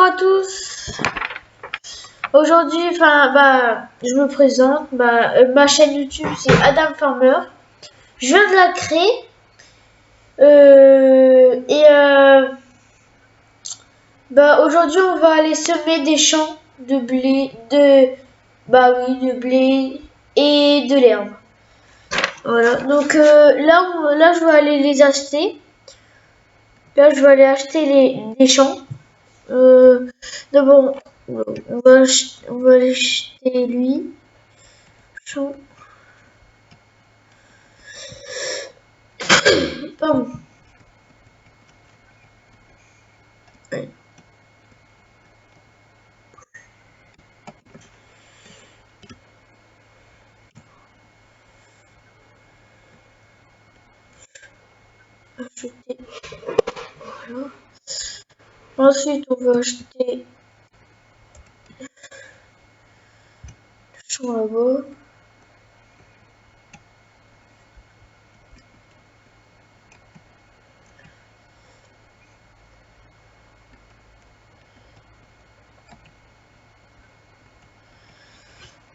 à tous. Aujourd'hui, je me présente. Ma chaîne YouTube c'est Adam Farmer. Je viens de la créer. Aujourd'hui, on va aller semer des champs de blé, de blé et de l'herbe. Voilà. Donc là, je vais aller les acheter. Là, je vais aller acheter les champs. D'abord, on va aller acheter lui. Champ. Pardon. Ouais. Acheter. Voilà. Ensuite, on va acheter le champ là-bas.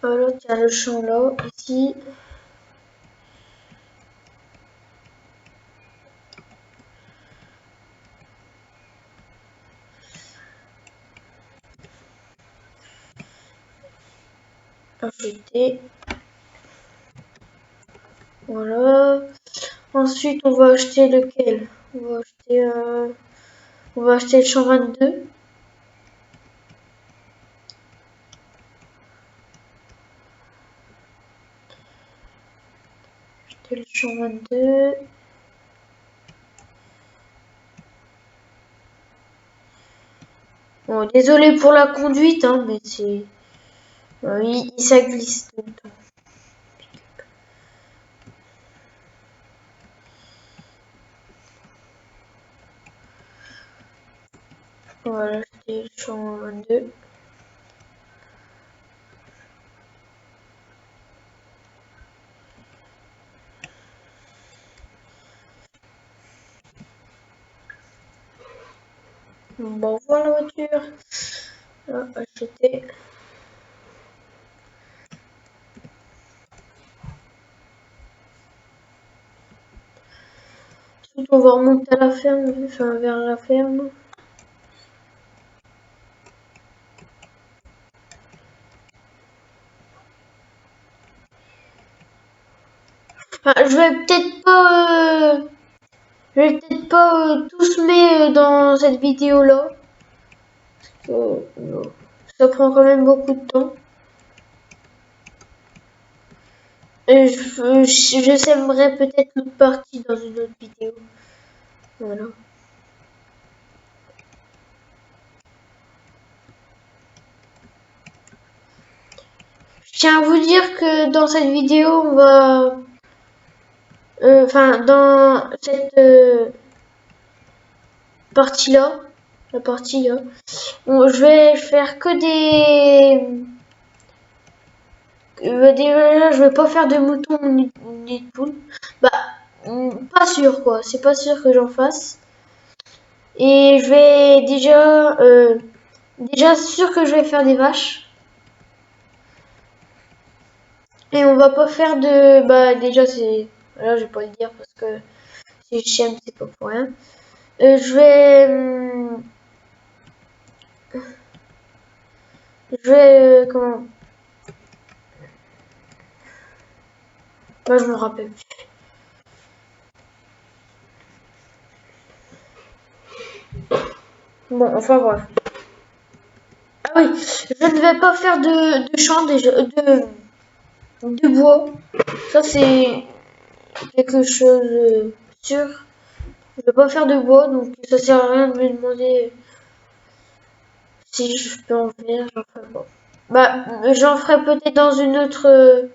Voilà, il y a le champ là, ici. Acheter. Voilà. Ensuite, on va acheter lequel? On va acheter le champ 22. Acheter le champ 22. Bon, désolé pour la conduite, hein, mais c'est... Oui, ça glisse tout le temps. On va acheter le champ 22. Bon, voilà la voiture. Acheter. Ensuite, on va remonter à la ferme, enfin vers la ferme. Enfin, je vais peut-être pas tout semer dans cette vidéo là. Ça prend quand même beaucoup de temps. Et je sèmerai peut-être l'autre partie dans une autre vidéo. Voilà. Je tiens à vous dire que dans cette vidéo, on va... dans cette partie-là, la partie là, je vais faire que des... Déjà, je vais pas faire de moutons ni de poules. Pas sûr quoi, c'est pas sûr que j'en fasse. Et je vais déjà sûr que je vais faire des vaches. Et on va pas faire de... déjà c'est... Là je vais pas le dire parce que si je t'aime c'est pas pour rien. Je vais... comment... Moi je me rappelle. Bon, enfin bref. Ah oui, je ne vais pas faire de champ déjà, de bois. Ça c'est quelque chose de sûr. Je vais pas faire de bois, donc ça sert à rien de me demander si je peux en faire, j'en ferai pas. J'en ferai peut-être dans une autre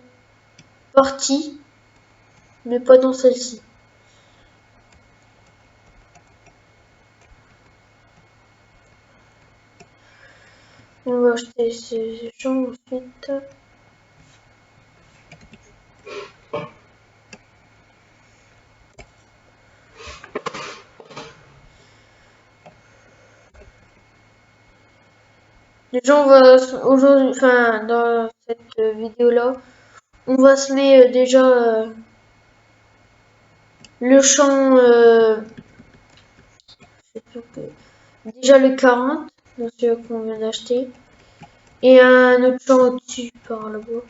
partie, mais pas dans celle-ci. On va acheter ces champs ensuite. Déjà, on va aujourd'hui, enfin, dans cette vidéo-là, on va semer déjà le champ, je sais plus déjà le 40, dans celui qu'on vient d'acheter, et un autre champ au-dessus par là-bas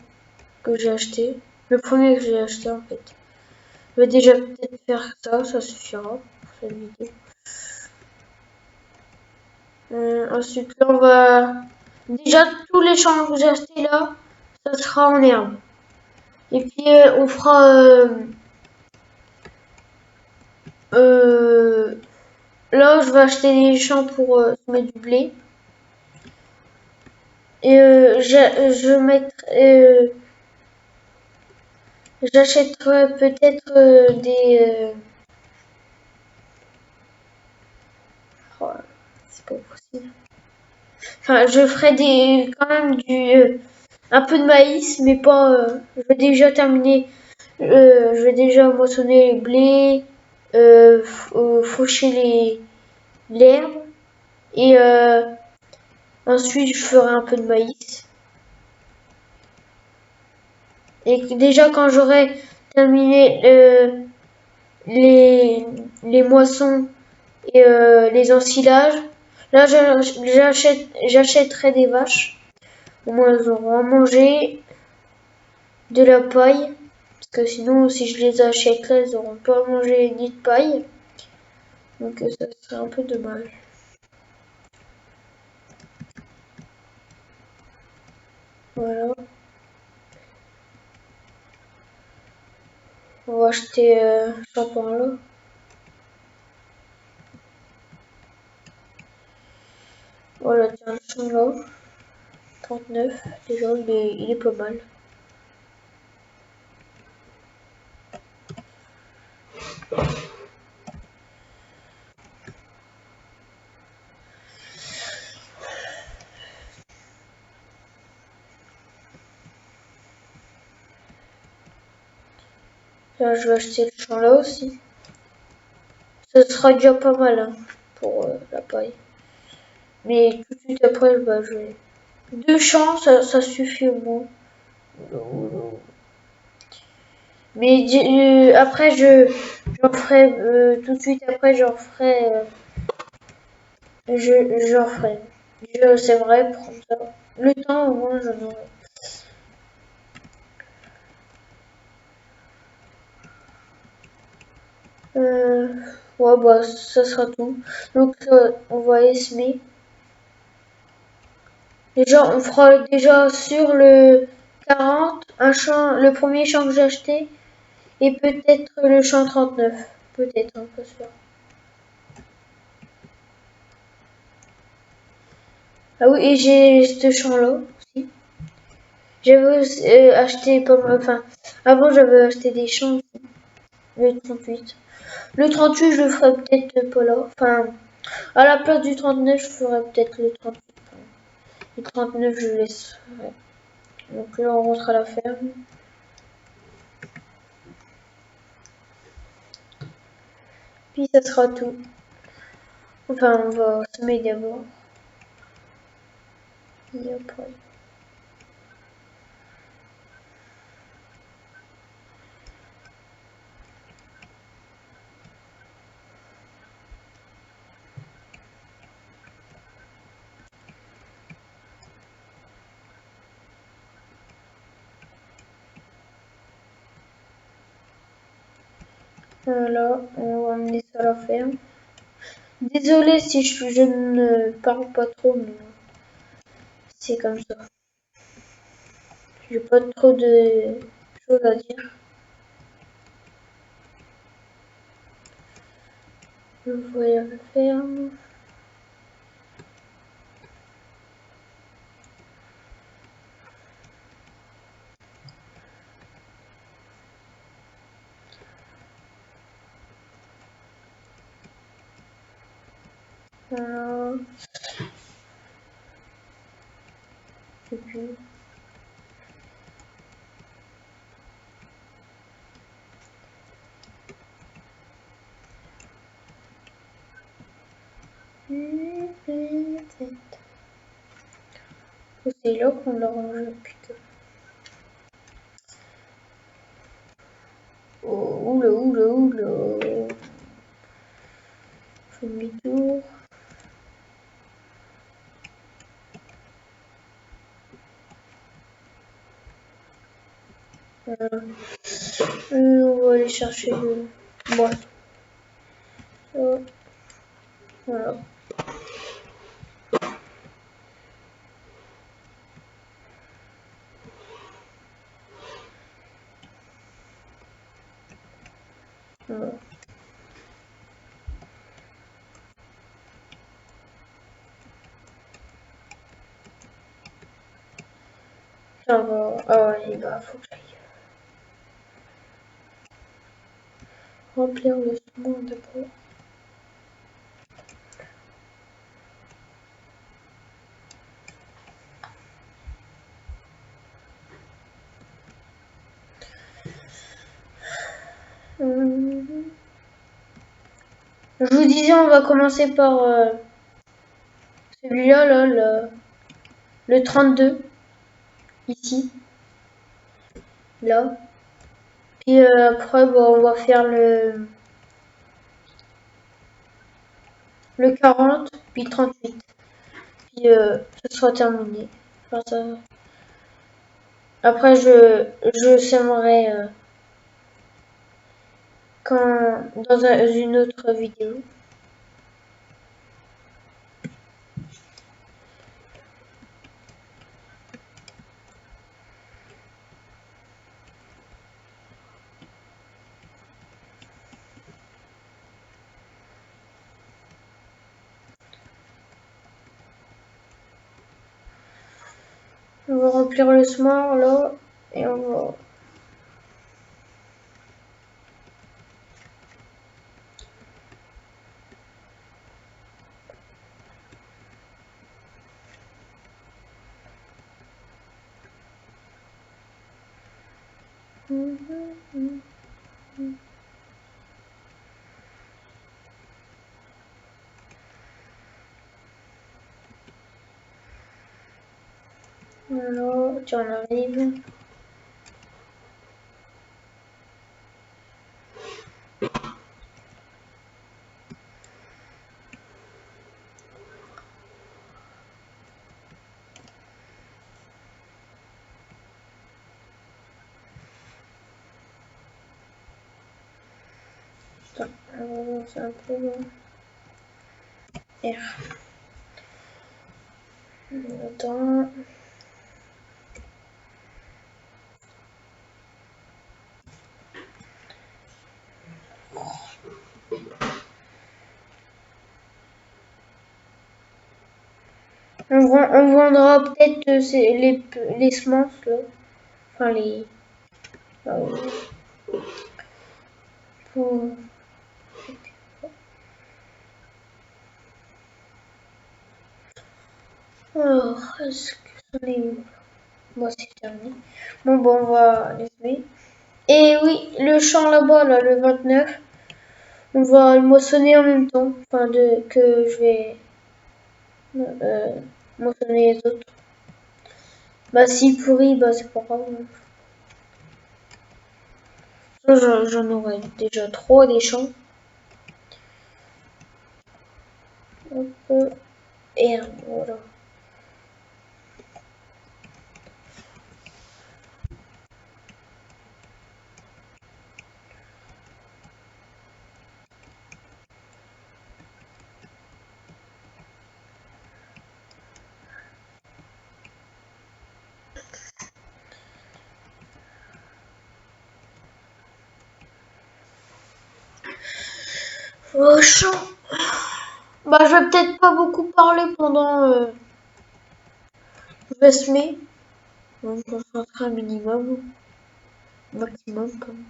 que j'ai acheté. Le premier que j'ai acheté en fait. Je vais déjà peut-être faire ça, ça suffira pour cette vidéo. Ensuite, là, on va déjà tous les champs que j'ai achetés là, ça sera en herbe. Et puis on fera là, je vais acheter des champs pour semer du blé. Et je mettrai, j'achèterai peut-être des. Oh, c'est pas possible. Enfin, je ferai quand même un peu de maïs, mais pas. Je vais déjà terminer. Je vais déjà moissonner les blés, faucher l'herbe, et ensuite je ferai un peu de maïs. Et déjà quand j'aurai terminé les moissons et les ensilages, là j'achèterai des vaches. Au moins elles auront à manger, de la paille. Parce que sinon si je les achète là, elles n'auront pas à manger ni de paille. Donc ça serait un peu dommage. Voilà. On va acheter shampoing là. Voilà, tiens, le champ là. 39. Déjà, il est pas mal. Là, je vais acheter le champ là aussi. Ça sera déjà pas mal hein, pour la paille. Mais tout de suite après, bah, je vais. Deux champs, ça suffit au moins. Mais après, j'en ferai tout de suite après, j'en ferai. J'en ferai. C'est vrai, prendre ça. Le temps, au moins, j'en aurai. Ouais, bah, ça sera tout. Donc, on va essayer. Déjà, on fera déjà sur le 40, le premier champ que j'ai acheté, et peut-être le champ 39. Peut-être, hein, pas sûr. Ah oui, et j'ai ce champ-là aussi. J'avais acheté pas mal, enfin, avant j'avais acheté des champs, le 38. Le 38, je le ferai peut-être pas là. Enfin, à la place du 39, je ferai peut-être le 38. Le 39, je laisserai. Donc là, on rentre à la ferme. Puis ça sera tout. Enfin, on va semer d'abord. Et après. Voilà, on va emmener ça à la ferme. Désolée si je ne parle pas trop, mais c'est comme ça. J'ai pas trop de choses à dire. Je vois la ferme. Voilà. Et puis. C'est là qu'on l'a rangé, putain. Oh, oula, oula, oula. Je fais demi-tour. Voilà. On va aller chercher le boisson. Ça. Voilà. Voilà. Ça va. Ah ouais, bah faut que j'aille remplir le saumon d'abord. Je vous disais, on va commencer par celui-là, là, le 32, ici, là. Puis après, bon, on va faire le 40, puis 38. Puis ce sera terminé. Enfin, ça... Après, je sèmerai dans une autre vidéo. On va remplir le smart là et on va. Voilà, tu en arrives. Attends, c'est un peu long. R. Attends. On vendra peut-être les semences là. Enfin les. Pour... Alors, est-ce que c'en est où? Bon, c'est terminé. Bon, on va les semer. Et oui, le champ là-bas, là, le 29, on va le moissonner en même temps. Enfin, que je vais moissonner les autres. Bah, s'il pourrit, bah, c'est pas grave. J'en aurai déjà 3 des champs. Hop. Et voilà. Au champ. Bah, je vais peut-être pas beaucoup parler pendant. Je vais semer. On va me concentrer un minimum. Maximum, quand même.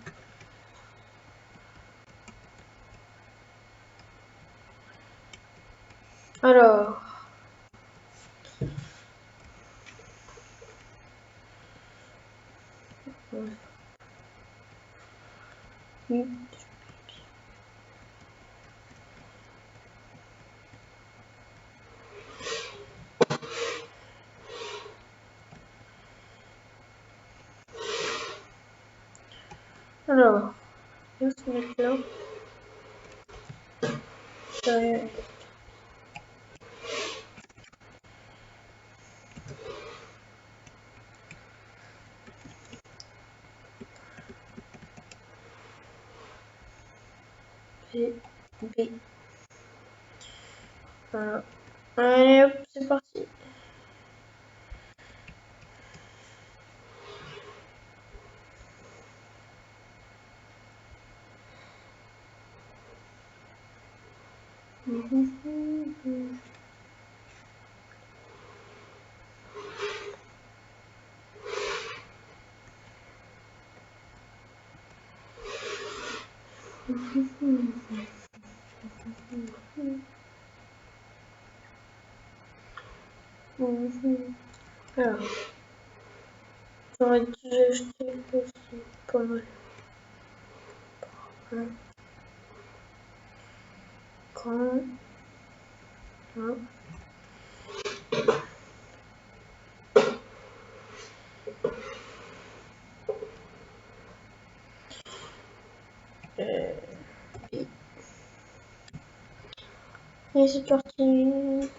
Alors. Alors, on va se mettre là. B, B. Voilà. Allez hop, c'est parti. Alors, j'aurais dû acheter aussi pas mal. Quand et c'est parti.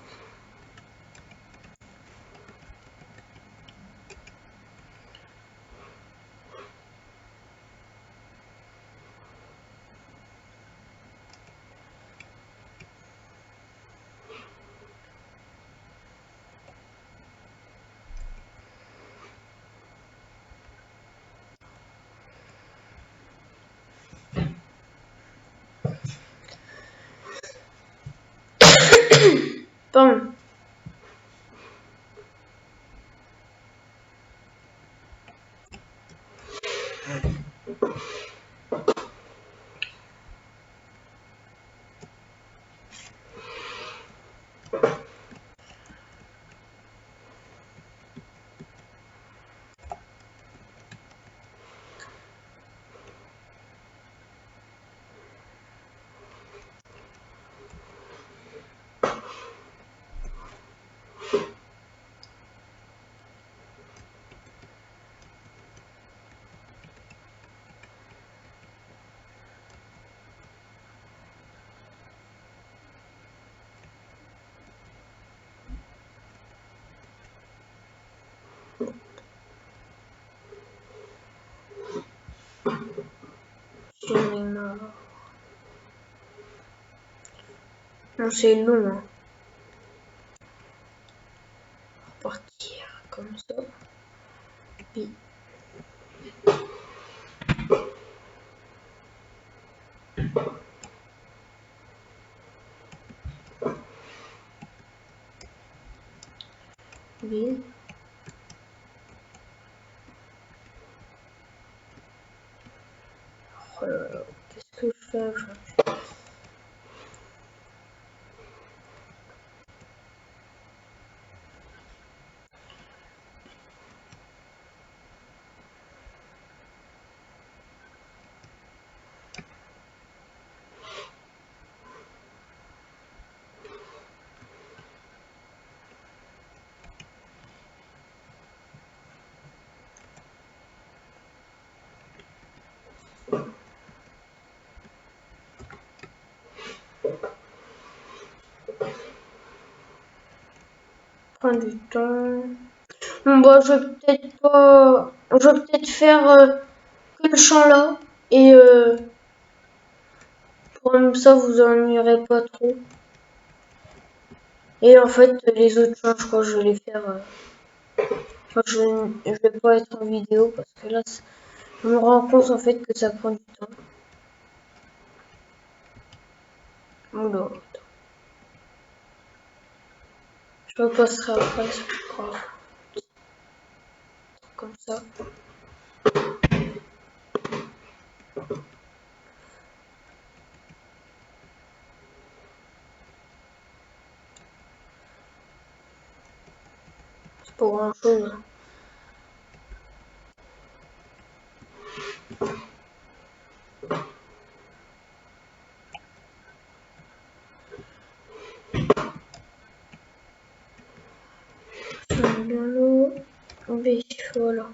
Pardon. J'en ai marre. Non, c'est long. Hein. Repartir comme ça. Puis. B. Oh là là, qu'est-ce que je fais aujourd'hui? Prendre du temps. Bon, bah, je vais peut-être pas. Je vais peut-être faire que le champ là. Et comme ça, vous ennuierez pas trop. Et en fait, les autres champs, je crois que je vais les faire. Enfin, je vais pas être en vidéo parce que là, je me rends compte en fait que ça prend du temps. Oula, attends. Je repasserai après, c'est pas grave. Comme ça. C'est pas grand chose. Je mets bien l'eau. B, voilà.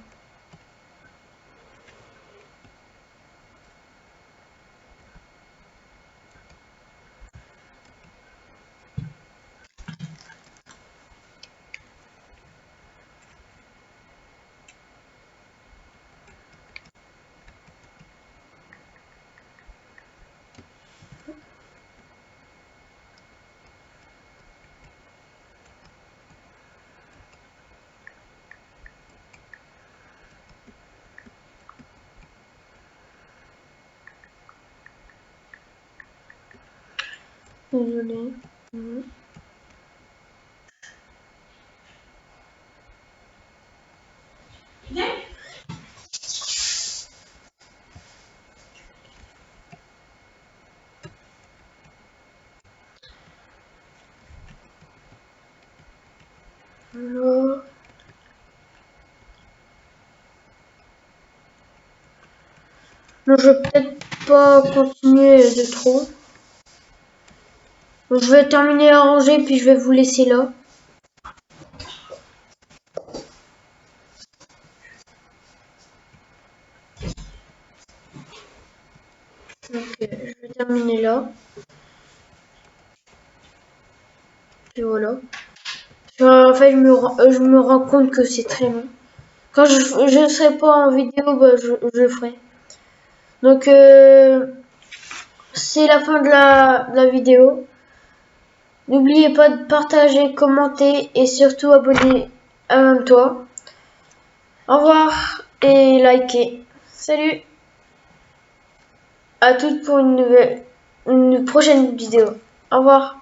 Désolé. Mhm. Alors, non, je vais peut-être pas continuer de trop. Je vais terminer à ranger puis je vais vous laisser là. Donc, je vais terminer là. Puis voilà. En fait, je me rends compte que c'est très long. Quand je ne serai pas en vidéo, bah, je le ferai. Donc, c'est la fin de la vidéo. N'oubliez pas de partager, commenter et surtout abonner à toi. Au revoir et likez. Salut à toutes pour une prochaine vidéo. Au revoir.